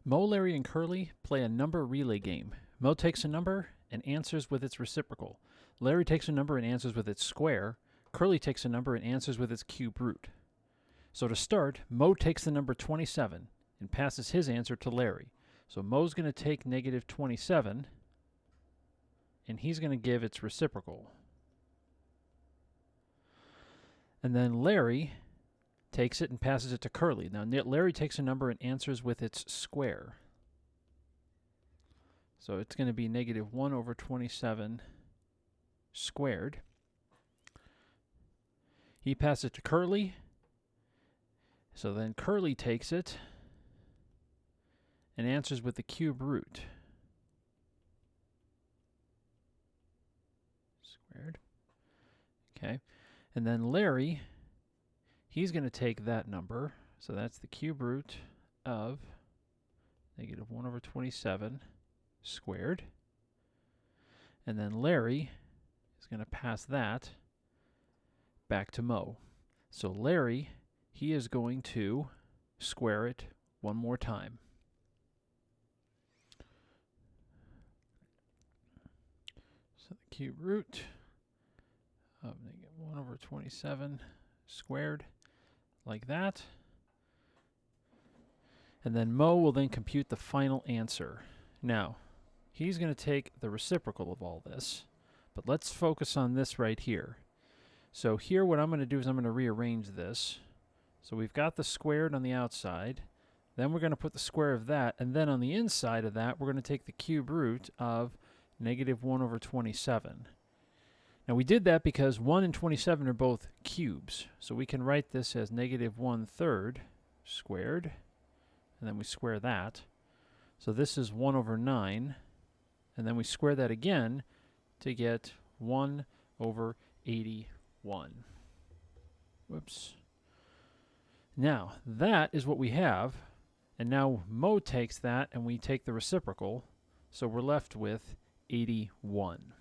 Mo, Larry, and Curly play a number relay game. Mo takes a number and answers with its reciprocal. Larry takes a number and answers with its square. Curly takes a number and answers with its cube root. So to start, Mo takes the number 27 and passes his answer to Larry. So Mo's going to take negative 27 and he's going to give its reciprocal. And then Larry takes it and passes it to Curly. Now Larry takes a number and answers with its square. So it's going to be negative 1 over 27 squared. He passes it to Curly. So then Curly takes it and answers with the cube root. Squared. Okay. And then Larry, he's going to take that number. So that's the cube root of negative 1 over 27 squared. And then Larry is going to pass that back to Mo. So Larry, he is going to square it one more time. So the cube root of negative 1 over 27 squared, like that. And then Mo will then compute the final answer. Now, he's going to take the reciprocal of all this, but let's focus on this right here. So here what I'm going to do is I'm going to rearrange this. So we've got the squared on the outside, then we're going to put the square of that, and then on the inside of that we're going to take the cube root of negative 1 over 27. Now we did that because 1 and 27 are both cubes, so we can write this as negative 1/3 squared, and then we square that. So this is 1 over 9, and then we square that again to get 1 over 81. Whoops. Now, that is what we have, and now Mo takes that and we take the reciprocal, so we're left with 81.